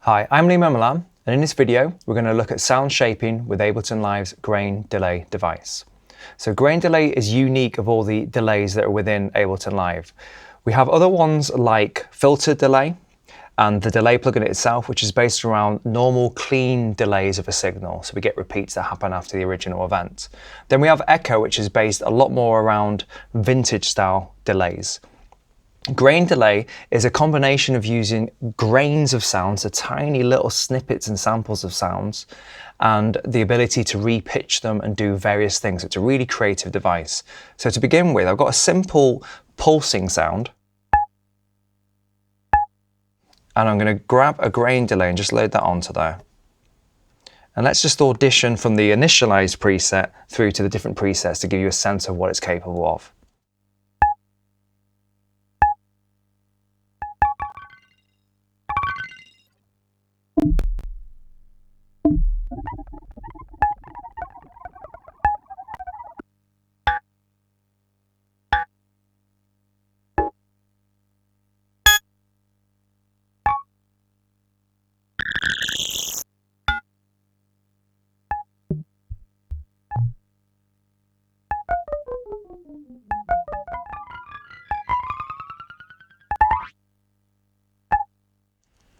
Hi, I'm Lee Malam, and in this video we're going to look at sound shaping with Ableton Live's grain delay device. So grain delay is unique of all the delays that are within Ableton Live. We have other ones like filter delay and the delay plugin itself, which is based around normal clean delays of a signal, so we get repeats that happen after the original event. Then we have echo, which is based a lot more around vintage style delays. Grain delay is a combination of using grains of sounds, so tiny little snippets and samples of sounds, and the ability to repitch them and do various things. It's a really creative device. So to begin with, I've got a simple pulsing sound, and I'm going to grab a grain delay and just load that onto there. And let's just audition from the initialized preset through to the different presets to give you a sense of what it's capable of.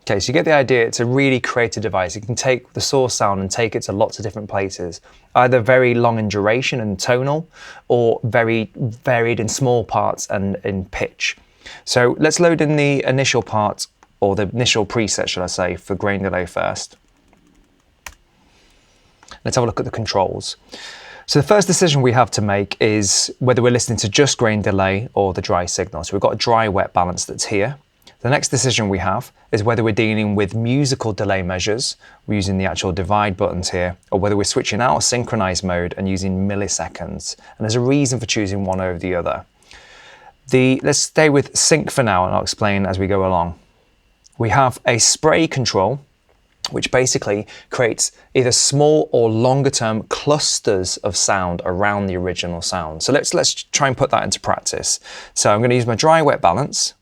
Okay, so you get the idea. It's a really creative device. You can take the source sound and take it to lots of different places, either very long in duration and tonal, or very varied in small parts and in pitch. So let's load in the initial part, or the initial preset, should I say, for grain delay first. Let's have a look at the controls. So the first decision we have to make is whether we're listening to just grain delay or the dry signal. So we've got a dry-wet balance that's here. The next decision we have is whether we're dealing with musical delay measures, we're using the actual divide buttons here, or whether we're switching out of synchronized mode and using milliseconds. And there's a reason for choosing one over the other. Let's stay with sync for now, and I'll explain as we go along. We have a spray control, which basically creates either small or longer term clusters of sound around the original sound. So let's try and put that into practice. So I'm going to use my dry-wet balance.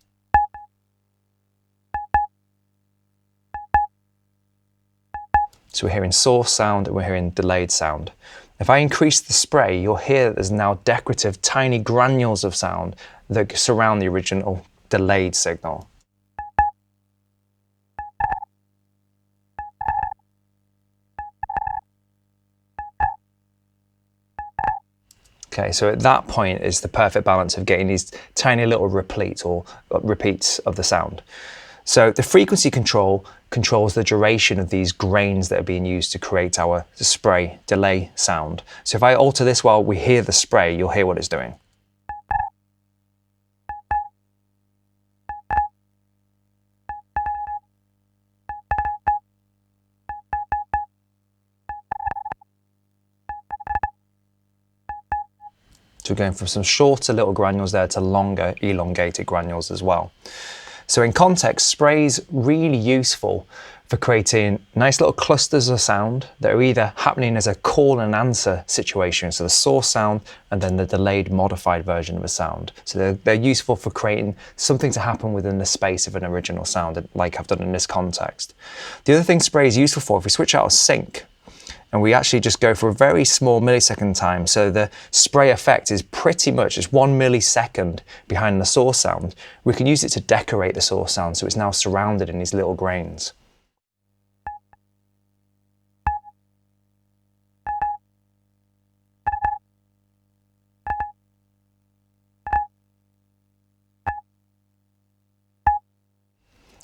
So we're hearing source sound and we're hearing delayed sound. If I increase the spray, you'll hear that there's now decorative tiny granules of sound that surround the original delayed signal. Okay, so at that point is the perfect balance of getting these tiny little repeats of the sound. So the frequency control controls the duration of these grains that are being used to create our spray delay sound. So if I alter this while we hear the spray, you'll hear what it's doing. So we're going from some shorter little granules there to longer elongated granules as well. So in context, spray's really useful for creating nice little clusters of sound that are either happening as a call and answer situation, so the source sound and then the delayed modified version of a sound. So they're useful for creating something to happen within the space of an original sound, like I've done in this context. The other thing spray is useful for, if we switch out of sync, and we actually just go for a very small millisecond time. So the spray effect is pretty much just 1 millisecond behind the source sound. We can use it to decorate the source sound, so it's now surrounded in these little grains.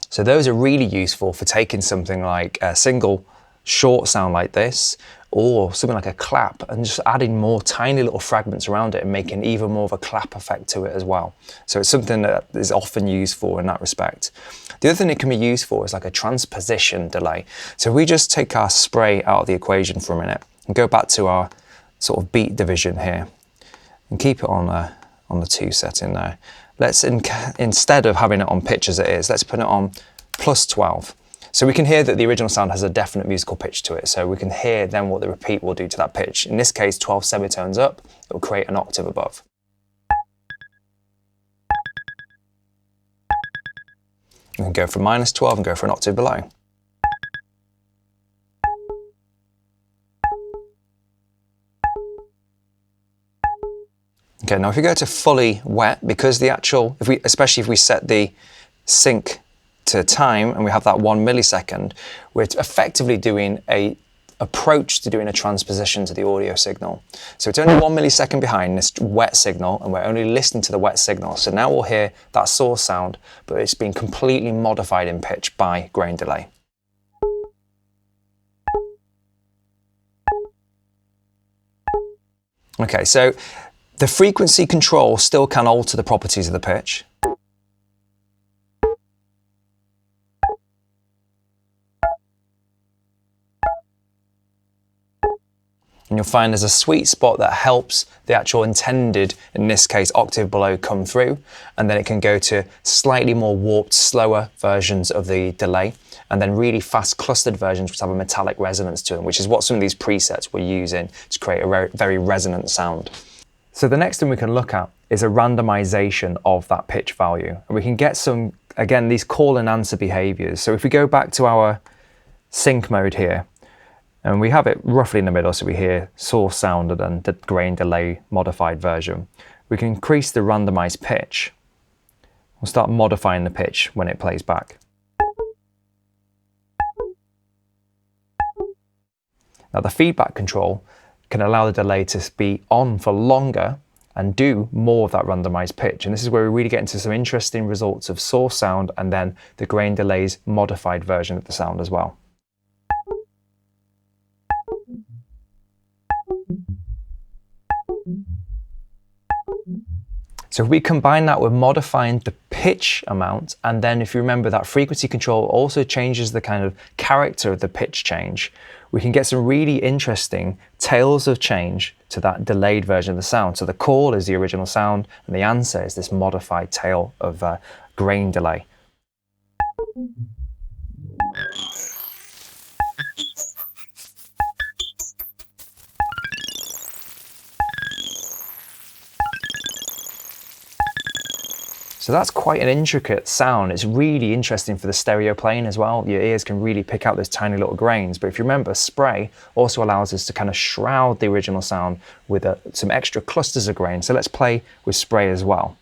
So those are really useful for taking something like a single short sound like this, or something like a clap, and just adding more tiny little fragments around it and making even more of a clap effect to it as well. So it's something that is often used for in that respect. The other thing it can be used for is like a transposition delay. So we just take our spray out of the equation for a minute and go back to our sort of beat division here and keep it on the 2 setting there. Let's, instead of having it on pitch as it is, let's put it on +12. So we can hear that the original sound has a definite musical pitch to it. So we can hear then what the repeat will do to that pitch. In this case, 12 semitones up, it will create an octave above. We can go from -12 and go for an octave below. Okay, now if we go to fully wet, because the actual, especially if we set the sync to time and we have that 1 millisecond, we're effectively doing a approach to doing a transposition to the audio signal. So it's only 1 millisecond behind this wet signal, and we're only listening to the wet signal. So now we'll hear that source sound, but it's been completely modified in pitch by grain delay. Okay, so the frequency control still can alter the properties of the pitch. And you'll find there's a sweet spot that helps the actual intended, in this case, octave below come through, and then it can go to slightly more warped, slower versions of the delay, and then really fast clustered versions which have a metallic resonance to them, which is what some of these presets we're using to create a very resonant sound. So the next thing we can look at is a randomization of that pitch value. And we can get some, again, these call and answer behaviors. So if we go back to our sync mode here, and we have it roughly in the middle, so we hear source sound and then the grain delay modified version. We can increase the randomized pitch. We'll start modifying the pitch when it plays back. Now the feedback control can allow the delay to be on for longer and do more of that randomized pitch. And this is where we really get into some interesting results of source sound and then the grain delay's modified version of the sound as well. So if we combine that with modifying the pitch amount, and then if you remember that frequency control also changes the kind of character of the pitch change, we can get some really interesting tails of change to that delayed version of the sound. So the call is the original sound, and the answer is this modified tail of grain delay. So that's quite an intricate sound. It's really interesting for the stereo playing as well. Your ears can really pick out those tiny little grains. But if you remember, spray also allows us to kind of shroud the original sound with some extra clusters of grain. So let's play with spray as well.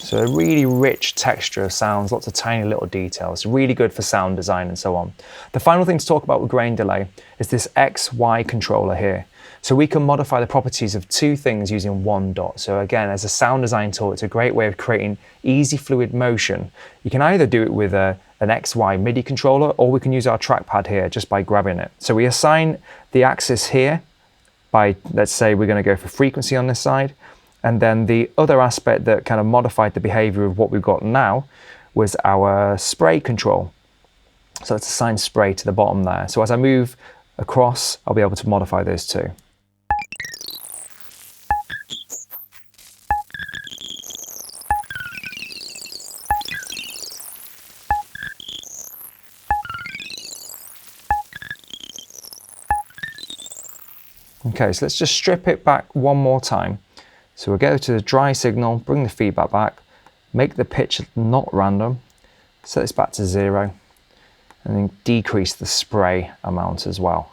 So a really rich texture of sounds, lots of tiny little details, really good for sound design and so on. The final thing to talk about with grain delay is this XY controller here. So we can modify the properties of two things using one dot. So again, as a sound design tool, it's a great way of creating easy fluid motion. You can either do it with an XY MIDI controller, or we can use our trackpad here just by grabbing it. So we assign the axis here by, let's say we're going to go for frequency on this side. And then the other aspect that kind of modified the behavior of what we've got now was our spray control. So let's assign spray to the bottom there. So as I move across, I'll be able to modify those too. Okay, so let's just strip it back one more time. So we'll go to the dry signal, bring the feedback back, make the pitch not random, set this back to 0, and then decrease the spray amount as well.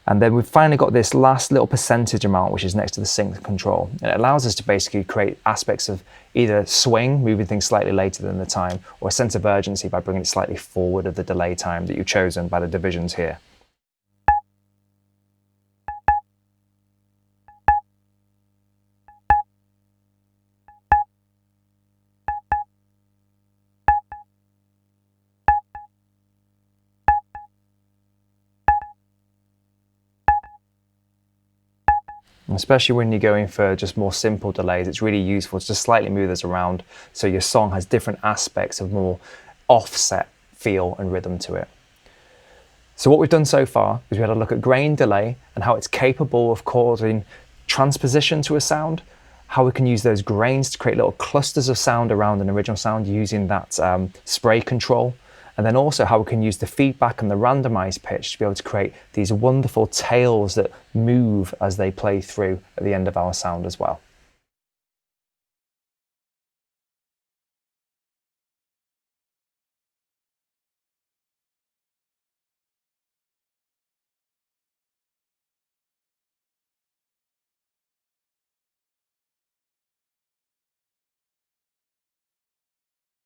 And then we've finally got this last little percentage amount, which is next to the sync control. And it allows us to basically create aspects of either swing, moving things slightly later than the time, or a sense of urgency by bringing it slightly forward of the delay time that you've chosen by the divisions here. Especially when you're going for just more simple delays, it's really useful to just slightly move this around so your song has different aspects of more offset feel and rhythm to it. So what we've done so far is we had a look at grain delay and how it's capable of causing transposition to a sound, how we can use those grains to create little clusters of sound around an original sound using that spray control, And then also how we can use the feedback and the randomized pitch to be able to create these wonderful tails that move as they play through at the end of our sound as well.